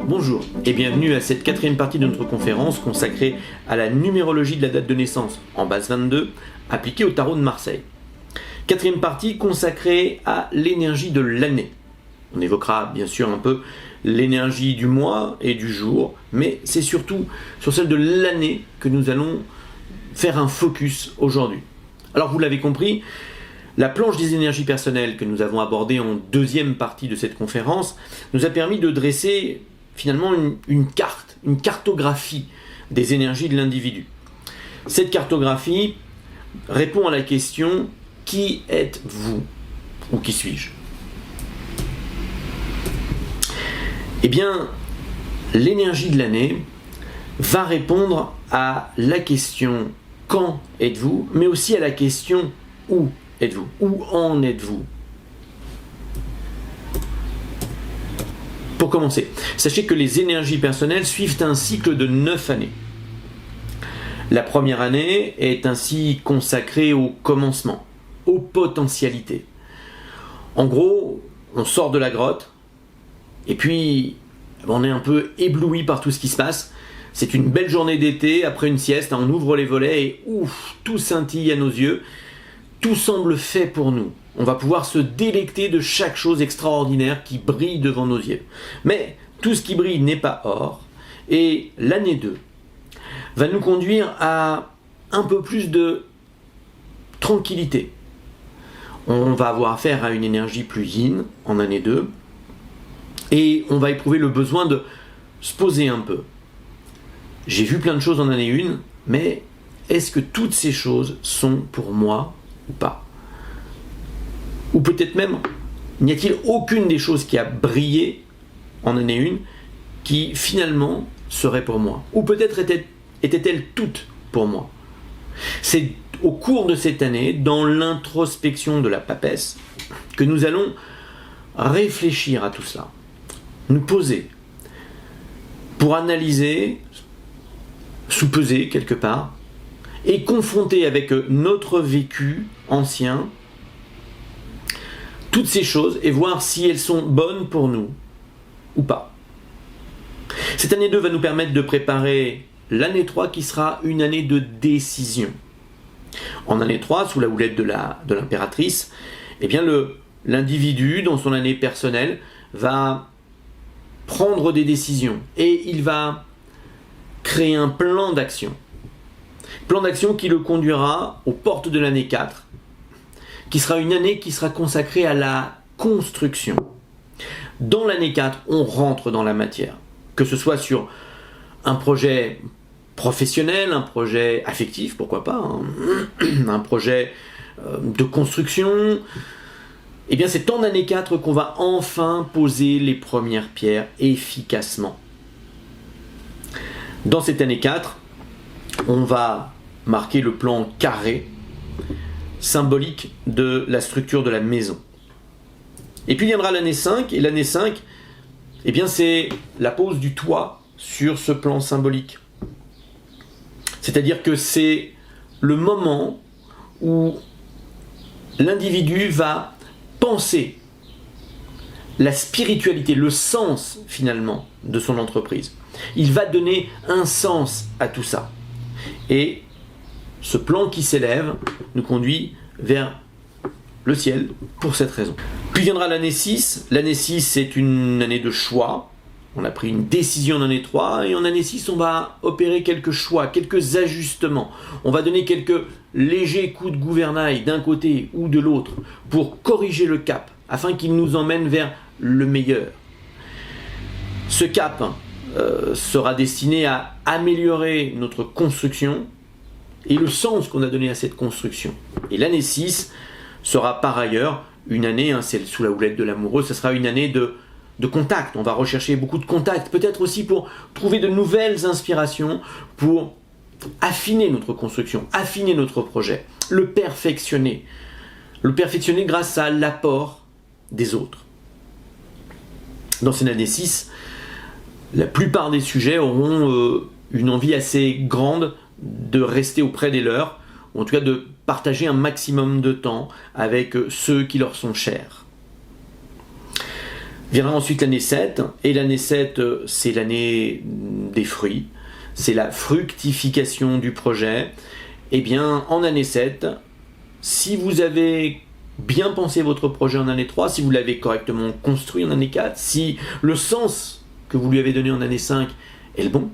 Bonjour et bienvenue à cette quatrième partie de notre conférence consacrée à la numérologie de la date de naissance en base 22 appliquée au tarot de Marseille. Quatrième partie consacrée à l'énergie de l'année. On évoquera bien sûr un peu l'énergie du mois et du jour, mais c'est surtout sur celle de l'année que nous allons faire un focus aujourd'hui. Alors vous l'avez compris, la planche des énergies personnelles que nous avons abordée en deuxième partie de cette conférence nous a permis de dresser finalement une carte, une cartographie des énergies de l'individu. Cette cartographie répond à la question « Qui êtes-vous » ou « Qui suis-je » ? Eh bien, l'énergie de l'année va répondre à la question « Quand êtes-vous » mais aussi à la question « Où êtes-vous » Où en êtes-vous ? Pour commencer, sachez que les énergies personnelles suivent un cycle de 9 années. La première année est ainsi consacrée au commencement, aux potentialités. En gros, on sort de la grotte et puis on est un peu ébloui par tout ce qui se passe. C'est une belle journée d'été, après une sieste, on ouvre les volets et ouf, tout scintille à nos yeux. Tout semble fait pour nous. On va pouvoir se délecter de chaque chose extraordinaire qui brille devant nos yeux. Mais tout ce qui brille n'est pas or. Et l'année 2 va nous conduire à un peu plus de tranquillité. On va avoir affaire à une énergie plus yin en année 2. Et on va éprouver le besoin de se poser un peu. J'ai vu plein de choses en année 1, mais est-ce que toutes ces choses sont pour moi ou pas ? Ou peut-être même, n'y a-t-il aucune des choses qui a brillé en année 1 qui finalement serait pour moi ? Ou peut-être étaient-elles toutes pour moi ? C'est au cours de cette année, dans l'introspection de la papesse, que nous allons réfléchir à tout cela, nous poser, pour analyser, sous-peser quelque part, et confronter avec notre vécu ancien toutes ces choses et voir si elles sont bonnes pour nous ou pas. Cette année 2 va nous permettre de préparer l'année 3 qui sera une année de décision. En année 3, sous la houlette de l'impératrice, eh bien l'individu, dans son année personnelle, va prendre des décisions et il va créer un plan d'action. Plan d'action qui le conduira aux portes de l'année 4, qui sera une année qui sera consacrée à la construction. Dans l'année 4, on rentre dans la matière, que ce soit sur un projet professionnel, un projet affectif, pourquoi pas, un projet de construction. Eh bien, c'est en année 4 qu'on va enfin poser les premières pierres efficacement. Dans cette année 4, on va marquer le plan carré, symbolique de la structure de la maison. Et puis viendra l'année 5, et l'année 5, eh bien c'est la pose du toit sur ce plan symbolique. C'est-à-dire que c'est le moment où l'individu va penser la spiritualité, le sens finalement de son entreprise. Il va donner un sens à tout ça. Et ce plan qui s'élève nous conduit vers le ciel pour cette raison. Puis viendra l'année 6. L'année 6, c'est une année de choix. On a pris une décision en année 3 et en année 6, on va opérer quelques choix, quelques ajustements. On va donner quelques légers coups de gouvernail d'un côté ou de l'autre pour corriger le cap afin qu'il nous emmène vers le meilleur. Ce cap sera destiné à améliorer notre construction et le sens qu'on a donné à cette construction. Et l'année 6 sera par ailleurs une année, c'est sous la houlette de l'amoureux, ce sera une année de contact. On va rechercher beaucoup de contacts, peut-être aussi pour trouver de nouvelles inspirations, pour affiner notre construction, affiner notre projet, le perfectionner. Le perfectionner grâce à l'apport des autres. Dans cette année 6, la plupart des sujets auront une envie assez grande de rester auprès des leurs, ou en tout cas de partager un maximum de temps avec ceux qui leur sont chers. Viendra ensuite l'année 7, et l'année 7, c'est l'année des fruits, c'est la fructification du projet. Eh bien, en année 7, si vous avez bien pensé votre projet en année 3, si vous l'avez correctement construit en année 4, si le sens que vous lui avez donné en année 5 est le bon,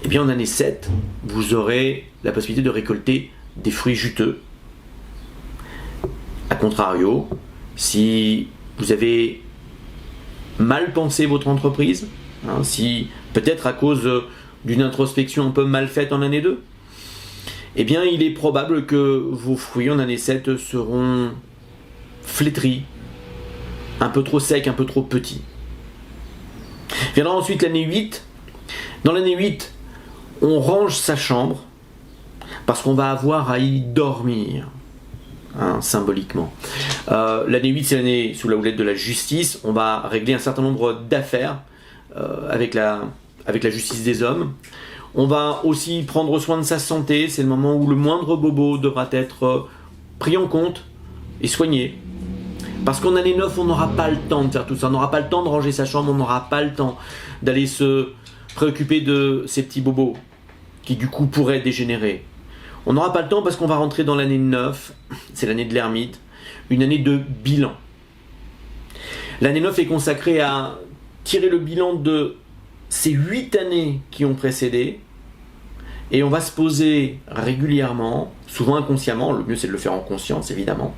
eh bien en année 7, vous aurez la possibilité de récolter des fruits juteux. A contrario, si vous avez mal pensé votre entreprise, si peut-être à cause d'une introspection un peu mal faite en année 2, eh bien il est probable que vos fruits en année 7 seront flétris, un peu trop secs, un peu trop petits. Viendra ensuite l'année 8. Dans l'année 8, on range sa chambre parce qu'on va avoir à y dormir, symboliquement. L'année 8, c'est l'année sous la houlette de la justice. On va régler un certain nombre d'affaires avec la justice des hommes. On va aussi prendre soin de sa santé. C'est le moment où le moindre bobo devra être pris en compte et soigné. Parce qu'en année 9, on n'aura pas le temps de faire tout ça. On n'aura pas le temps de ranger sa chambre. On n'aura pas le temps d'aller se préoccuper de ces petits bobos qui du coup pourraient dégénérer. On n'aura pas le temps parce qu'on va rentrer dans l'année 9. C'est l'année de l'ermite. Une année de bilan. L'année 9 est consacrée à tirer le bilan de ces 8 années qui ont précédé, et on va se poser régulièrement, souvent inconsciemment, le mieux c'est de le faire en conscience évidemment,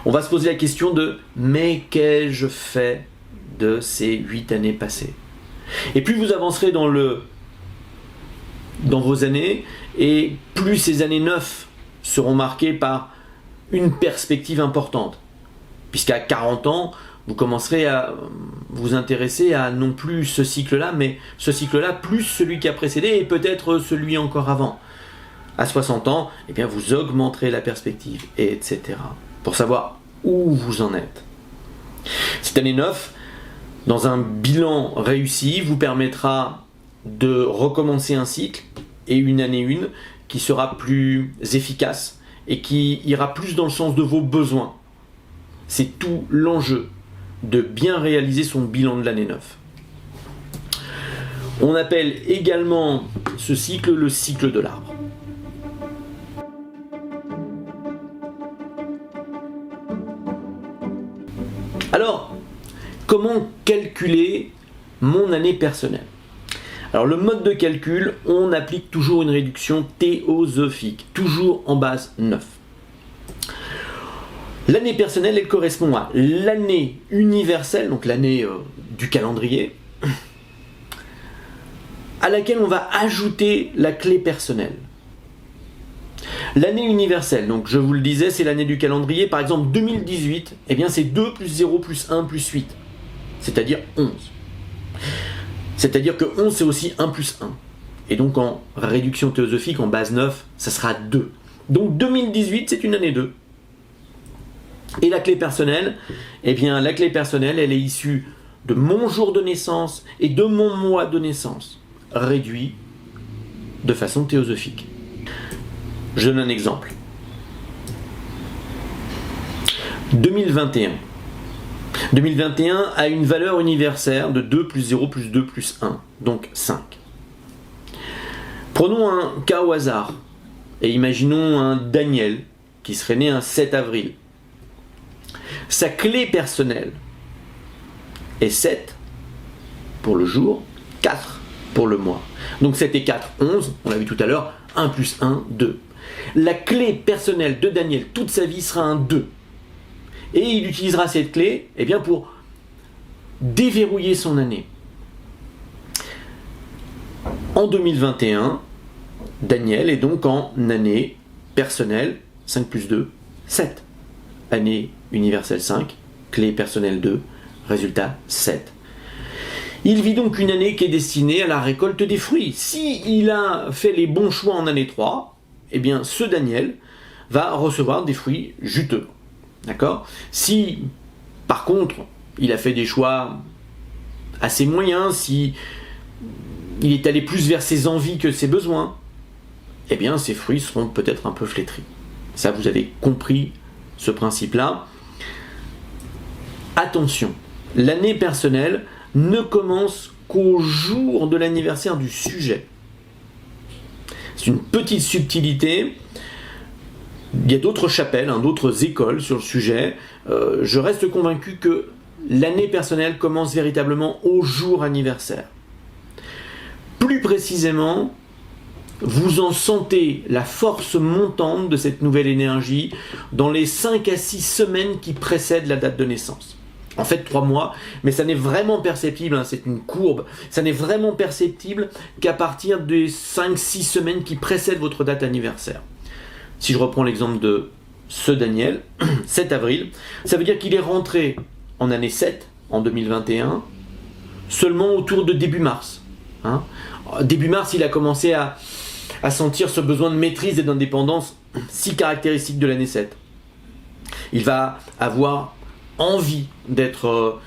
on va se poser la question de « mais qu'ai-je fait de ces 8 années passées ?» Et plus vous avancerez dans vos années, et plus ces années 9 seront marquées par une perspective importante, puisqu'à 40 ans, vous commencerez à vous intéresser à non plus ce cycle-là, mais ce cycle-là plus celui qui a précédé et peut-être celui encore avant. À 60 ans, eh bien vous augmenterez la perspective, etc. pour savoir où vous en êtes. Cette année 9, dans un bilan réussi, vous permettra de recommencer un cycle et une année 1 qui sera plus efficace et qui ira plus dans le sens de vos besoins. C'est tout l'enjeu de bien réaliser son bilan de l'année 9. On appelle également ce cycle le cycle de l'arbre. Alors, comment calculer mon année personnelle ? Alors le mode de calcul, on applique toujours une réduction théosophique, toujours en base 9. L'année personnelle, elle correspond à l'année universelle, donc l'année du calendrier, à laquelle on va ajouter la clé personnelle. L'année universelle, donc je vous le disais, c'est l'année du calendrier. Par exemple, 2018, eh bien c'est 2 plus 0 plus 1 plus 8, c'est-à-dire 11. C'est-à-dire que 11, c'est aussi 1 plus 1. Et donc en réduction théosophique, en base 9, ça sera 2. Donc 2018, c'est une année 2. Et la clé personnelle, eh bien la clé personnelle, elle est issue de mon jour de naissance et de mon mois de naissance, réduit de façon théosophique. Je donne un exemple. 2021. 2021 a une valeur universaire de 2 plus 0 plus 2 plus 1, donc 5. Prenons un cas au hasard et imaginons un Daniel qui serait né un 7 avril. Sa clé personnelle est 7 pour le jour, 4 pour le mois. Donc 7 et 4, 11, on l'a vu tout à l'heure, 1 plus 1, 2. La clé personnelle de Daniel toute sa vie sera un 2. Et il utilisera cette clé eh bien, pour déverrouiller son année. En 2021, Daniel est donc en année personnelle 5 plus 2, 7. Année universelle 5, clé personnelle 2, résultat 7. Il vit donc une année qui est destinée à la récolte des fruits. S'il a fait les bons choix en année 3, eh bien ce Daniel va recevoir des fruits juteux. D'accord ? Si, par contre, il a fait des choix assez moyens, si il est allé plus vers ses envies que ses besoins, eh bien, ses fruits seront peut-être un peu flétris. Ça, vous avez compris ce principe-là. Attention, L'année personnelle ne commence qu'au jour de l'anniversaire du sujet. C'est une petite subtilité. Il y a d'autres chapelles, d'autres écoles sur le sujet. Je reste convaincu que l'année personnelle commence véritablement au jour anniversaire. Plus précisément, vous en sentez la force montante de cette nouvelle énergie dans les 5 à 6 semaines qui précèdent la date de naissance. En fait, 3 mois, mais ça n'est vraiment perceptible, c'est une courbe, ça n'est vraiment perceptible qu'à partir des 5-6 semaines qui précèdent votre date anniversaire. Si je reprends l'exemple de ce Daniel, 7 avril, ça veut dire qu'il est rentré en année 7, en 2021, seulement autour de début mars. Début mars, il a commencé à sentir ce besoin de maîtrise et d'indépendance si caractéristique de l'année 7. Il va avoir envie d'être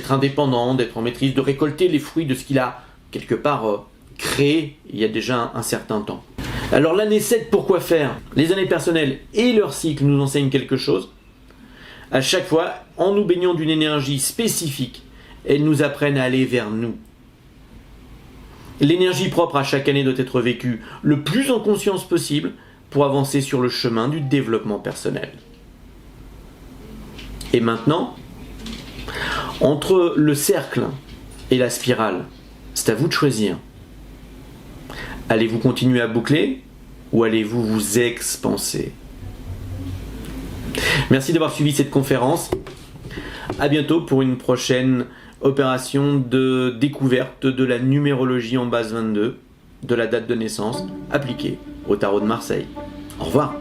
indépendant, d'être en maîtrise, de récolter les fruits de ce qu'il a quelque part créé il y a déjà un certain temps. Alors l'année 7, pourquoi faire? Les années personnelles et leur cycle nous enseignent quelque chose. À chaque fois, en nous baignant d'une énergie spécifique, elles nous apprennent à aller vers nous. L'énergie propre à chaque année doit être vécue le plus en conscience possible pour avancer sur le chemin du développement personnel. Et maintenant, entre le cercle et la spirale, c'est à vous de choisir. Allez-vous continuer à boucler ou allez-vous vous expanser? Merci d'avoir suivi cette conférence. À bientôt pour une prochaine opération de découverte de la numérologie en base 22, de la date de naissance appliquée au tarot de Marseille. Au revoir.